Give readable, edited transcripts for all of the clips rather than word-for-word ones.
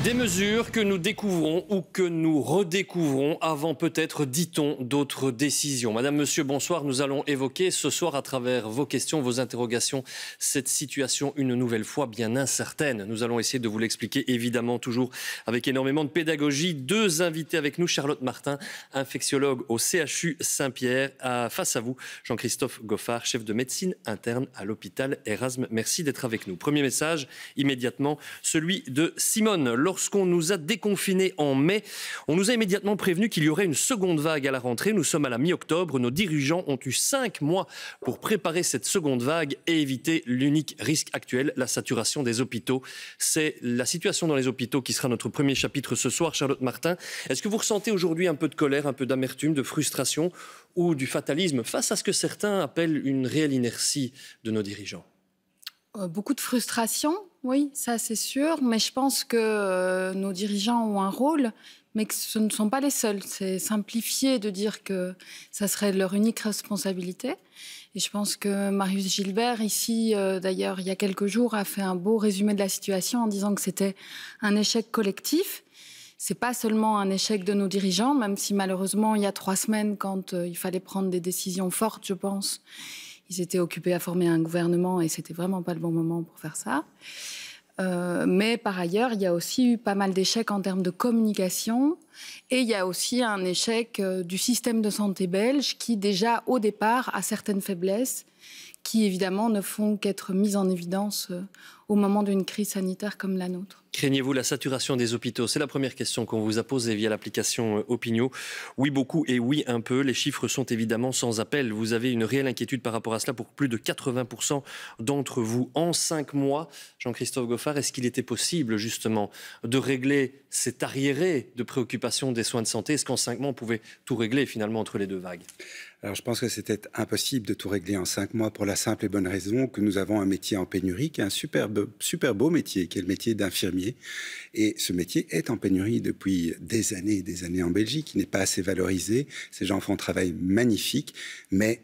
Des mesures que nous découvrons ou que nous redécouvrons avant peut-être, dit-on, d'autres décisions. Madame, monsieur, bonsoir. Nous allons évoquer ce soir à travers vos questions, vos interrogations, cette situation une nouvelle fois bien incertaine. Nous allons essayer de vous l'expliquer, évidemment, toujours avec énormément de pédagogie. Deux invités avec nous, Charlotte Martin, infectiologue au CHU Saint-Pierre. Face à vous, Jean-Christophe Goffard, chef de médecine interne à l'hôpital Erasme. Merci d'être avec nous. Premier message, immédiatement, celui de Simone. Lorsqu'on nous a déconfinés en mai, on nous a immédiatement prévenu qu'il y aurait une seconde vague à la rentrée. Nous sommes à la mi-octobre. Nos dirigeants ont eu 5 mois pour préparer cette seconde vague et éviter l'unique risque actuel, la saturation des hôpitaux. C'est la situation dans les hôpitaux qui sera notre premier chapitre ce soir. Charlotte Martin, est-ce que vous ressentez aujourd'hui un peu de colère, un peu d'amertume, de frustration ou du fatalisme face à ce que certains appellent une réelle inertie de nos dirigeants ? Beaucoup de frustration, oui, ça c'est sûr, mais je pense que nos dirigeants ont un rôle, mais que ce ne sont pas les seuls. C'est simplifié de dire que ça serait leur unique responsabilité. Et je pense que Marius Gilbert, ici, d'ailleurs, il y a quelques jours, a fait un beau résumé de la situation en disant que c'était un échec collectif. C'est pas seulement un échec de nos dirigeants, même si malheureusement, il y a 3 semaines, quand il fallait prendre des décisions fortes, je pense, ils étaient occupés à former un gouvernement et c'était vraiment pas le bon moment pour faire ça. Mais par ailleurs, il y a aussi eu pas mal d'échecs en termes de communication et il y a aussi un échec du système de santé belge qui déjà au départ a certaines faiblesses qui évidemment ne font qu'être mises en évidence au moment d'une crise sanitaire comme la nôtre. Craignez-vous la saturation des hôpitaux? C'est la première question qu'on vous a posée via l'application Opinio. Oui, beaucoup et oui, un peu. Les chiffres sont évidemment sans appel. Vous avez une réelle inquiétude par rapport à cela pour plus de 80% d'entre vous. En 5 mois, Jean-Christophe Goffard, est-ce qu'il était possible justement de régler cet arriéré de préoccupation des soins de santé? Est-ce qu'en 5 mois, on pouvait tout régler finalement entre les deux vagues? Alors je pense que c'était impossible de tout régler en 5 mois pour la simple et bonne raison que nous avons un métier en pénurie, qui est un super beau métier, qui est le métier d'infirmier. Et ce métier est en pénurie depuis des années en Belgique. Il n'est pas assez valorisé. Ces gens font un travail magnifique, mais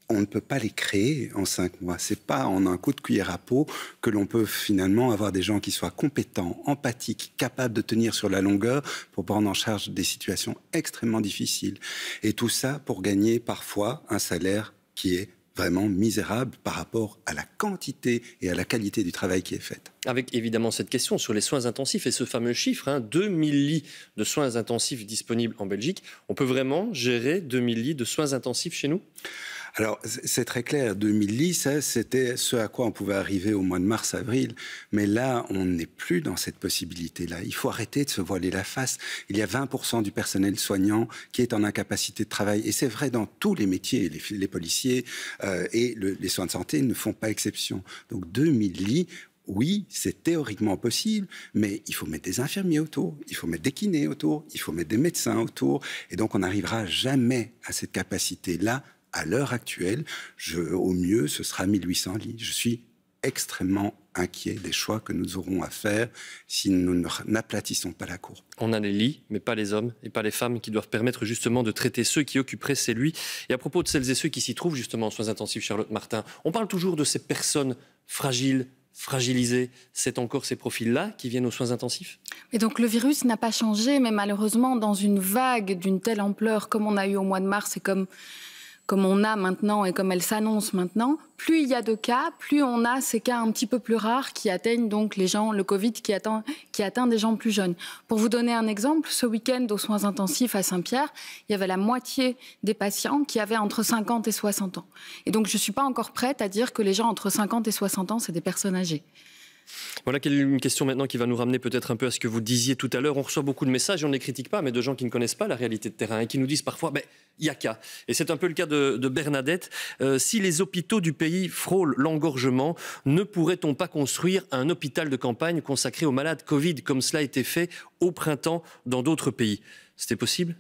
on ne peut pas les créer en 5 mois. C'est pas en un coup de cuillère à peau que l'on peut finalement avoir des gens qui soient compétents, empathiques, capables de tenir sur la longueur pour prendre en charge des situations extrêmement difficiles. Et tout ça pour gagner parfois un salaire qui est vraiment misérable par rapport à la quantité et à la qualité du travail qui est fait. Avec évidemment cette question sur les soins intensifs et ce fameux chiffre, 2000 lits de soins intensifs disponibles en Belgique. On peut vraiment gérer 2000 lits de soins intensifs chez nous ? Alors, c'est très clair, 2000 lits, ça, c'était ce à quoi on pouvait arriver au mois de mars-avril. Mais là, on n'est plus dans cette possibilité-là. Il faut arrêter de se voiler la face. Il y a 20% du personnel soignant qui est en incapacité de travail. Et c'est vrai dans tous les métiers. Les policiers et les soins de santé ne font pas exception. Donc, 2000 lits... Oui, c'est théoriquement possible, mais il faut mettre des infirmiers autour, il faut mettre des kinés autour, il faut mettre des médecins autour. Et donc, on n'arrivera jamais à cette capacité-là à l'heure actuelle. Au mieux, ce sera 1800 lits. Je suis extrêmement inquiet des choix que nous aurons à faire si nous n'aplatissons pas la courbe. On a les lits, mais pas les hommes et pas les femmes qui doivent permettre justement de traiter ceux qui occuperaient ces lits. Et à propos de celles et ceux qui s'y trouvent justement en soins intensifs, Charlotte Martin, on parle toujours de ces personnes fragilisées. C'est encore ces profils-là qui viennent aux soins intensifs? Et donc le virus n'a pas changé, mais malheureusement dans une vague d'une telle ampleur comme on a eu au mois de mars et comme on a maintenant et comme elle s'annonce maintenant, plus il y a de cas, plus on a ces cas un petit peu plus rares qui atteignent donc les gens, le Covid qui atteint des gens plus jeunes. Pour vous donner un exemple, ce week-end aux soins intensifs à Saint-Pierre, il y avait la moitié des patients qui avaient entre 50 et 60 ans. Et donc je ne suis pas encore prête à dire que les gens entre 50 et 60 ans, c'est des personnes âgées. Voilà une question maintenant qui va nous ramener peut-être un peu à ce que vous disiez tout à l'heure. On reçoit beaucoup de messages, et on ne les critique pas, mais de gens qui ne connaissent pas la réalité de terrain et qui nous disent parfois il n'y a qu'à. Et c'est un peu le cas de Bernadette. Si les hôpitaux du pays frôlent l'engorgement, ne pourrait-on pas construire un hôpital de campagne consacré aux malades Covid, comme cela a été fait au printemps dans d'autres pays? C'était possible ?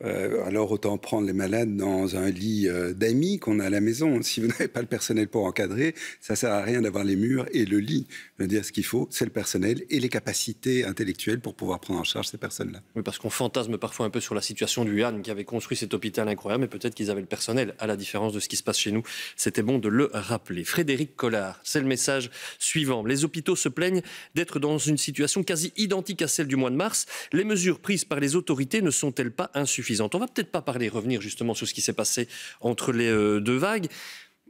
Alors autant prendre les malades dans un lit d'amis qu'on a à la maison. Si vous n'avez pas le personnel pour encadrer, ça ne sert à rien d'avoir les murs et le lit. Je veux dire, ce qu'il faut, c'est le personnel et les capacités intellectuelles pour pouvoir prendre en charge ces personnes-là. Oui, parce qu'on fantasme parfois un peu sur la situation du Han qui avait construit cet hôpital incroyable, mais peut-être qu'ils avaient le personnel, à la différence de ce qui se passe chez nous. C'était bon de le rappeler. Frédéric Collard, c'est le message suivant. Les hôpitaux se plaignent d'être dans une situation quasi identique à celle du mois de mars. Les mesures prises par les autorités ne sont-elles pas insuffisantes? On va peut-être pas revenir justement sur ce qui s'est passé entre les deux vagues,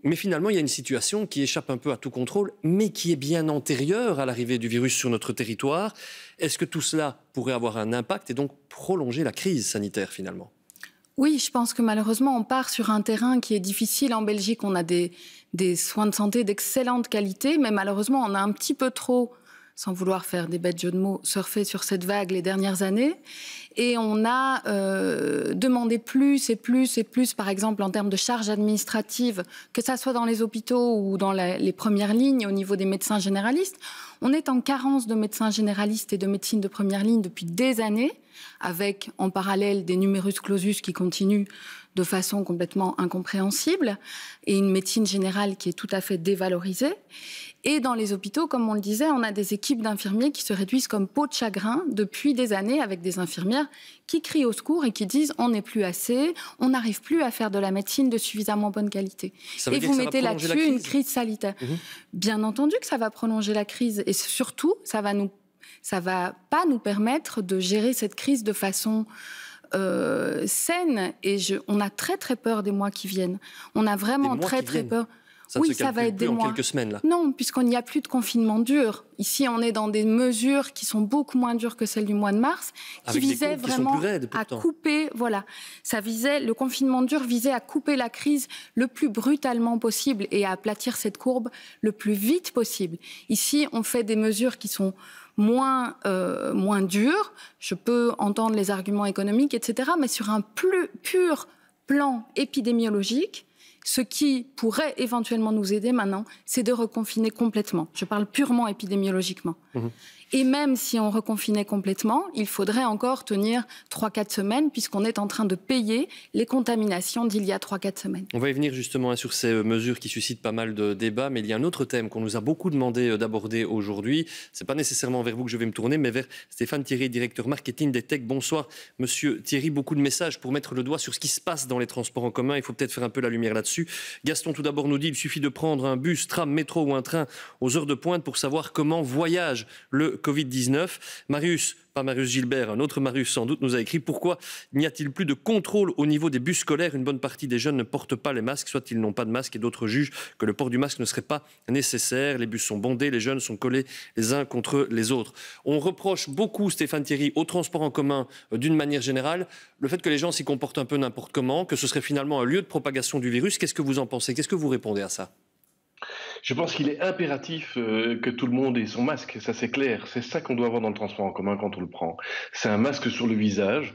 mais finalement il y a une situation qui échappe un peu à tout contrôle, mais qui est bien antérieure à l'arrivée du virus sur notre territoire. Est-ce que tout cela pourrait avoir un impact et donc prolonger la crise sanitaire finalement? Oui, je pense que malheureusement on part sur un terrain qui est difficile. En Belgique, on a des soins de santé d'excellente qualité, mais malheureusement on a un petit peu trop, sans vouloir faire des bêtes jeux de mots, surfer sur cette vague les dernières années. Et on a demandé plus et plus et plus, par exemple, en termes de charges administratives, que ça soit dans les hôpitaux ou dans les premières lignes au niveau des médecins généralistes. On est en carence de médecins généralistes et de médecine de première ligne depuis des années, avec en parallèle des numerus clausus qui continuent de façon complètement incompréhensible et une médecine générale qui est tout à fait dévalorisée. Et dans les hôpitaux, comme on le disait, on a des équipes d'infirmiers qui se réduisent comme peau de chagrin depuis des années, avec des infirmières qui crient au secours et qui disent on n'est plus assez, on n'arrive plus à faire de la médecine de suffisamment bonne qualité. Et vous mettez là-dessus une crise sanitaire. Bien entendu que ça va prolonger la crise et surtout, ça va pas nous permettre de gérer cette crise de façon saine. Et on a très très peur des mois qui viennent. On a vraiment très très peur. Oui, ça va être des mois. En quelques semaines, là. Non, puisqu'il n'y a plus de confinement dur. Ici, on est dans des mesures qui sont beaucoup moins dures que celles du mois de mars, qui visaient vraiment à couper. Voilà, le confinement dur visait à couper la crise le plus brutalement possible et à aplatir cette courbe le plus vite possible. Ici, on fait des mesures qui sont moins dures. Je peux entendre les arguments économiques, etc., mais sur un pur plan épidémiologique. Ce qui pourrait éventuellement nous aider maintenant, c'est de reconfiner complètement. Je parle purement épidémiologiquement. Et même si on reconfinait complètement, il faudrait encore tenir 3-4 semaines puisqu'on est en train de payer les contaminations d'il y a 3-4 semaines. On va y venir justement sur ces mesures qui suscitent pas mal de débats, mais il y a un autre thème qu'on nous a beaucoup demandé d'aborder aujourd'hui. Ce n'est pas nécessairement vers vous que je vais me tourner, mais vers Stéphane Thierry, directeur marketing des Tech. Bonsoir, monsieur Thierry. Beaucoup de messages pour mettre le doigt sur ce qui se passe dans les transports en commun. Il faut peut-être faire un peu la lumière là-dessus. Gaston, tout d'abord, nous dit qu'il suffit de prendre un bus, tram, métro ou un train aux heures de pointe pour savoir comment voyage le Covid-19. Marius, pas Marius Gilbert, un autre Marius sans doute, nous a écrit: pourquoi n'y a-t-il plus de contrôle au niveau des bus scolaires? Une bonne partie des jeunes ne portent pas les masques, soit ils n'ont pas de masque et d'autres jugent que le port du masque ne serait pas nécessaire. Les bus sont bondés, les jeunes sont collés les uns contre les autres. On reproche beaucoup, Stéphane Thierry, au transport en commun d'une manière générale, le fait que les gens s'y comportent un peu n'importe comment, que ce serait finalement un lieu de propagation du virus. Qu'est-ce que vous en pensez? Qu'est-ce que vous répondez à ça? Je pense qu'il est impératif que tout le monde ait son masque, ça c'est clair. C'est ça qu'on doit avoir dans le transport en commun quand on le prend. C'est un masque sur le visage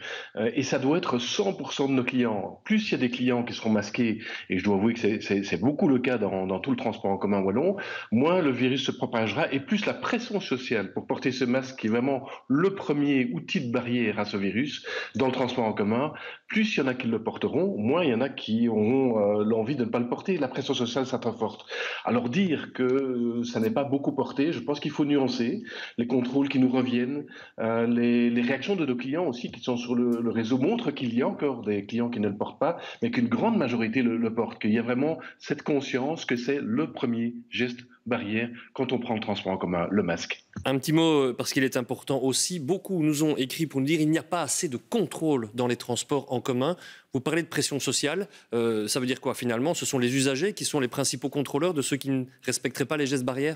et ça doit être 100% de nos clients. Plus il y a des clients qui seront masqués, et je dois avouer que c'est beaucoup le cas dans tout le transport en commun wallon, moins le virus se propagera et plus la pression sociale pour porter ce masque qui est vraiment le premier outil de barrière à ce virus dans le transport en commun, plus il y en a qui le porteront, moins il y en a qui auront l'envie de ne pas le porter. La pression sociale sera très forte. Alors dire que ça n'est pas beaucoup porté, je pense qu'il faut nuancer les contrôles qui nous reviennent, les réactions de nos clients aussi qui sont sur le réseau montrent qu'il y a encore des clients qui ne le portent pas, mais qu'une grande majorité le porte, qu'il y a vraiment cette conscience que c'est le premier geste barrière quand on prend le transport en commun, le masque. Un petit mot, parce qu'il est important aussi, beaucoup nous ont écrit pour nous dire qu'il n'y a pas assez de contrôle dans les transports en commun. Vous parlez de pression sociale, ça veut dire quoi finalement? Ce sont les usagers qui sont les principaux contrôleurs de ceux qui ne respecteraient pas les gestes barrières?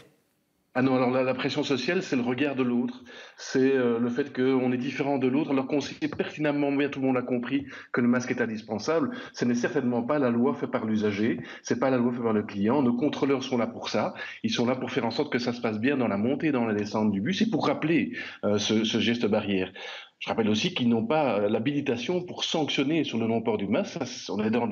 Ah non, alors la pression sociale, c'est le regard de l'autre, c'est le fait qu'on est différent de l'autre, alors qu'on sait pertinemment bien, tout le monde l'a compris, que le masque est indispensable. Ce n'est certainement pas la loi faite par l'usager, c'est pas la loi faite par le client. Nos contrôleurs sont là pour ça, ils sont là pour faire en sorte que ça se passe bien dans la montée et dans la descente du bus et pour rappeler ce geste barrière. Je rappelle aussi qu'ils n'ont pas l'habilitation pour sanctionner sur le non-port du masque. On est dans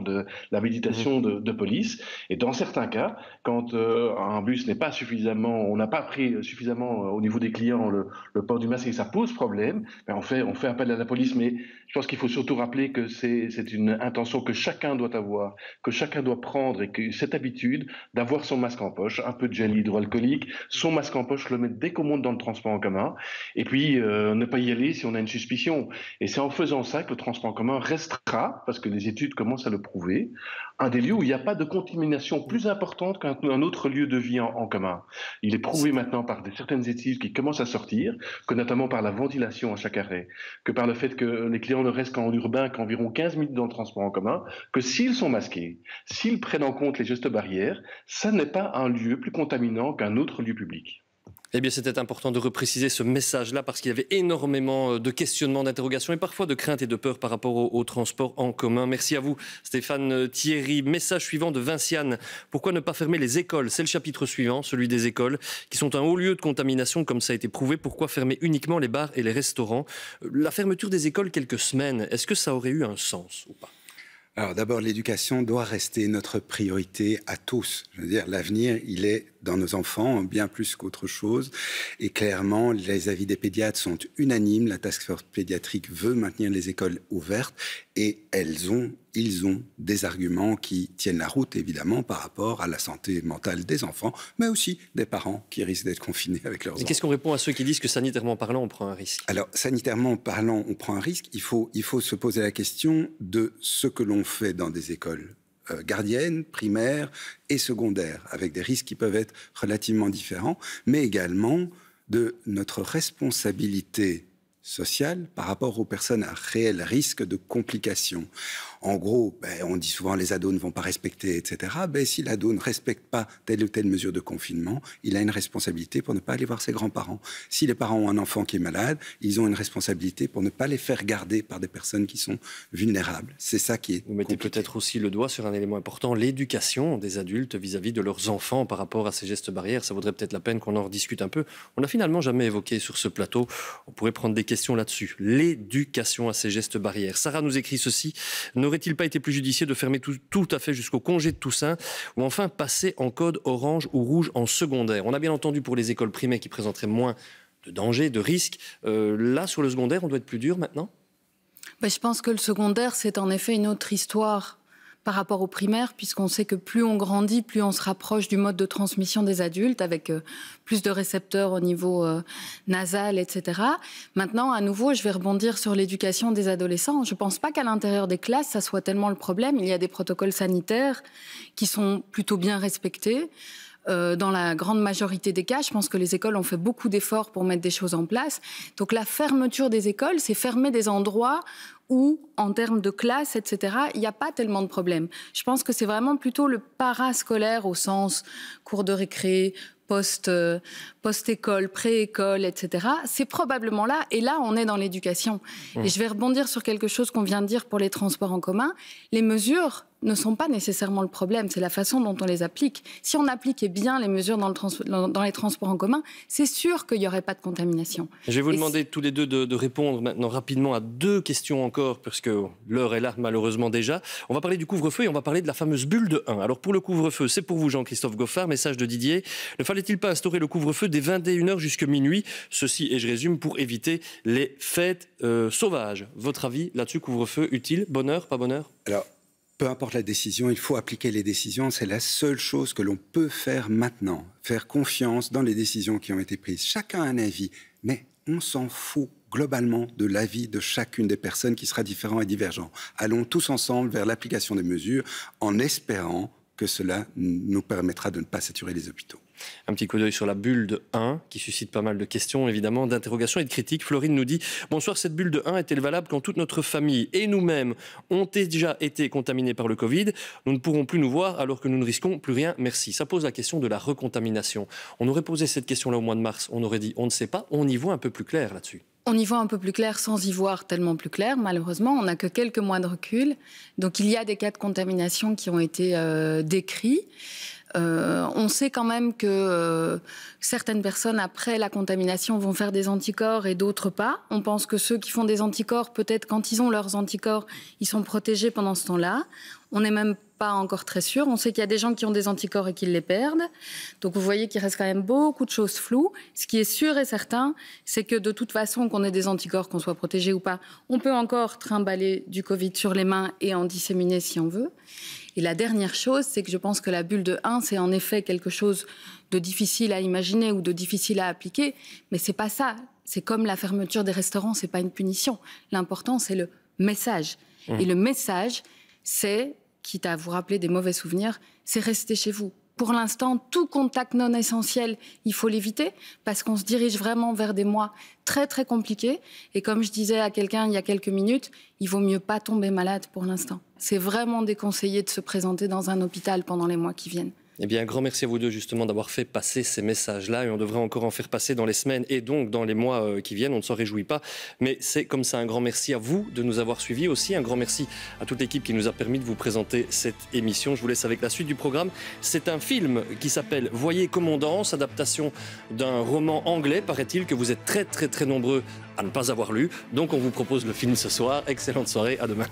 l'habilitation de police. Et dans certains cas, quand un bus n'est pas suffisamment, on n'a pas pris suffisamment au niveau des clients le port du masque et que ça pose problème, ben on fait appel à la police. Mais je pense qu'il faut surtout rappeler que c'est une intention que chacun doit avoir, que chacun doit prendre, et que cette habitude d'avoir son masque en poche, un peu de gel hydroalcoolique, son masque en poche, le mettre dès qu'on monte dans le transport en commun, et puis ne pas y aller si on a une suspicion. Et c'est en faisant ça que le transport en commun restera, parce que les études commencent à le prouver, un des lieux où il n'y a pas de contamination plus importante qu'un autre lieu de vie en commun. Il est prouvé maintenant par certaines études qui commencent à sortir, que notamment par la ventilation à chaque arrêt, que par le fait que les clients ne restent qu'en urbain qu'environ 15 minutes dans le transport en commun, que s'ils sont masqués, s'ils prennent en compte les gestes barrières, ça n'est pas un lieu plus contaminant qu'un autre lieu public. Eh bien, c'était important de repréciser ce message-là parce qu'il y avait énormément de questionnements, d'interrogations et parfois de craintes et de peurs par rapport au transport en commun. Merci à vous, Stéphane Thierry. Message suivant de Vinciane. Pourquoi ne pas fermer les écoles? C'est le chapitre suivant, celui des écoles, qui sont un haut lieu de contamination, comme ça a été prouvé. Pourquoi fermer uniquement les bars et les restaurants? La fermeture des écoles quelques semaines, est-ce que ça aurait eu un sens ou pas? Alors d'abord, l'éducation doit rester notre priorité à tous. Je veux dire, l'avenir, il est dans nos enfants, bien plus qu'autre chose. Et clairement, les avis des pédiatres sont unanimes. La task force pédiatrique veut maintenir les écoles ouvertes et ils ont des arguments qui tiennent la route, évidemment, par rapport à la santé mentale des enfants, mais aussi des parents qui risquent d'être confinés avec leurs enfants. Et qu'est-ce qu'on répond à ceux qui disent que sanitairement parlant, on prend un risque? Alors, sanitairement parlant, on prend un risque. Il faut se poser la question de ce que l'on fait dans des écoles gardiennes, primaires et secondaires, avec des risques qui peuvent être relativement différents, mais également de notre responsabilité sociale par rapport aux personnes à réel risque de complications. En gros, on dit souvent les ados ne vont pas respecter, etc. Si l'ado ne respecte pas telle ou telle mesure de confinement, il a une responsabilité pour ne pas aller voir ses grands-parents. Si les parents ont un enfant qui est malade, ils ont une responsabilité pour ne pas les faire garder par des personnes qui sont vulnérables. C'est ça qui est Vous mettez peut-être aussi le doigt sur un élément important, l'éducation des adultes vis-à-vis de leurs enfants par rapport à ces gestes barrières. Ça vaudrait peut-être la peine qu'on en rediscute un peu. On n'a finalement jamais évoqué sur ce plateau. On pourrait prendre des questions là-dessus. L'éducation à ces gestes barrières. Sarah nous écrit ceci. N'aurait-il pas été plus judicieux de fermer tout à fait jusqu'au congé de Toussaint ou enfin passer en code orange ou rouge en secondaire? On a bien entendu pour les écoles primaires qui présenteraient moins de dangers, de risques. Là, sur le secondaire, on doit être plus dur maintenant? Je pense que le secondaire, c'est en effet une autre histoire par rapport au primaire, puisqu'on sait que plus on grandit, plus on se rapproche du mode de transmission des adultes, avec plus de récepteurs au niveau nasal, etc. Maintenant, à nouveau, je vais rebondir sur l'éducation des adolescents. Je ne pense pas qu'à l'intérieur des classes, ça soit tellement le problème. Il y a des protocoles sanitaires qui sont plutôt bien respectés. Dans la grande majorité des cas, je pense que les écoles ont fait beaucoup d'efforts pour mettre des choses en place. Donc la fermeture des écoles, c'est fermer des endroits où, en termes de classe, etc., il n'y a pas tellement de problèmes. Je pense que c'est vraiment plutôt le parascolaire au sens cours de récré, post-école, pré-école, etc. C'est probablement là, et là, on est dans l'éducation. Et je vais rebondir sur quelque chose qu'on vient de dire pour les transports en commun. Les mesures ne sont pas nécessairement le problème, c'est la façon dont on les applique. Si on appliquait bien les mesures dans les transports en commun, c'est sûr qu'il n'y aurait pas de contamination. Je vais vous demander tous les deux de répondre maintenant rapidement à deux questions encore, parce que l'heure est là malheureusement déjà. On va parler du couvre-feu et on va parler de la fameuse bulle de 1. Alors pour le couvre-feu, c'est pour vous Jean-Christophe Goffard, message de Didier. Ne fallait-il pas instaurer le couvre-feu dès 21h jusqu'à minuit? Ceci, et je résume, pour éviter les fêtes sauvages. Votre avis là-dessus, couvre-feu utile? Bonheur, pas bonheur? Alors, peu importe la décision, il faut appliquer les décisions. C'est la seule chose que l'on peut faire maintenant. Faire confiance dans les décisions qui ont été prises. Chacun a un avis, mais on s'en fout globalement de l'avis de chacune des personnes qui sera différent et divergent. Allons tous ensemble vers l'application des mesures en espérant que cela nous permettra de ne pas saturer les hôpitaux. Un petit coup d'œil sur la bulle de 1, qui suscite pas mal de questions, évidemment, d'interrogations et de critiques. Florine nous dit « Bonsoir, cette bulle de 1 est-elle valable quand toute notre famille et nous-mêmes ont déjà été contaminés par le Covid? Nous ne pourrons plus nous voir alors que nous ne risquons plus rien, merci. » Ça pose la question de la recontamination. On aurait posé cette question-là au mois de mars. On aurait dit « On ne sait pas ». On y voit un peu plus clair là-dessus. On y voit un peu plus clair sans y voir tellement plus clair. Malheureusement, on n'a que quelques mois de recul. Donc il y a des cas de contamination qui ont été décrits. On sait quand même que certaines personnes, après la contamination, vont faire des anticorps et d'autres pas. On pense que ceux qui font des anticorps, peut-être quand ils ont leurs anticorps, ils sont protégés pendant ce temps-là. On n'est même pas encore très sûr. On sait qu'il y a des gens qui ont des anticorps et qui les perdent. Donc vous voyez qu'il reste quand même beaucoup de choses floues. Ce qui est sûr et certain, c'est que de toute façon, qu'on ait des anticorps, qu'on soit protégé ou pas, on peut encore trimballer du Covid sur les mains et en disséminer si on veut. Et la dernière chose, c'est que je pense que la bulle de 1, c'est en effet quelque chose de difficile à imaginer ou de difficile à appliquer, mais c'est pas ça. C'est comme la fermeture des restaurants, c'est pas une punition. L'important, c'est le message. Et le message, c'est, quitte à vous rappeler des mauvais souvenirs, c'est rester chez vous. Pour l'instant, tout contact non essentiel, il faut l'éviter parce qu'on se dirige vraiment vers des mois très, très compliqués. Et comme je disais à quelqu'un il y a quelques minutes, il vaut mieux pas tomber malade pour l'instant. C'est vraiment déconseillé de se présenter dans un hôpital pendant les mois qui viennent. Eh bien, un grand merci à vous deux, justement, d'avoir fait passer ces messages-là. Et on devrait encore en faire passer dans les semaines et donc dans les mois qui viennent. On ne s'en réjouit pas. Mais c'est comme ça un grand merci à vous de nous avoir suivis. Aussi, un grand merci à toute l'équipe qui nous a permis de vous présenter cette émission. Je vous laisse avec la suite du programme. C'est un film qui s'appelle « Voyez comme on danse », adaptation d'un roman anglais, paraît-il, que vous êtes très, très, très nombreux à ne pas avoir lu. Donc, on vous propose le film ce soir. Excellente soirée. À demain.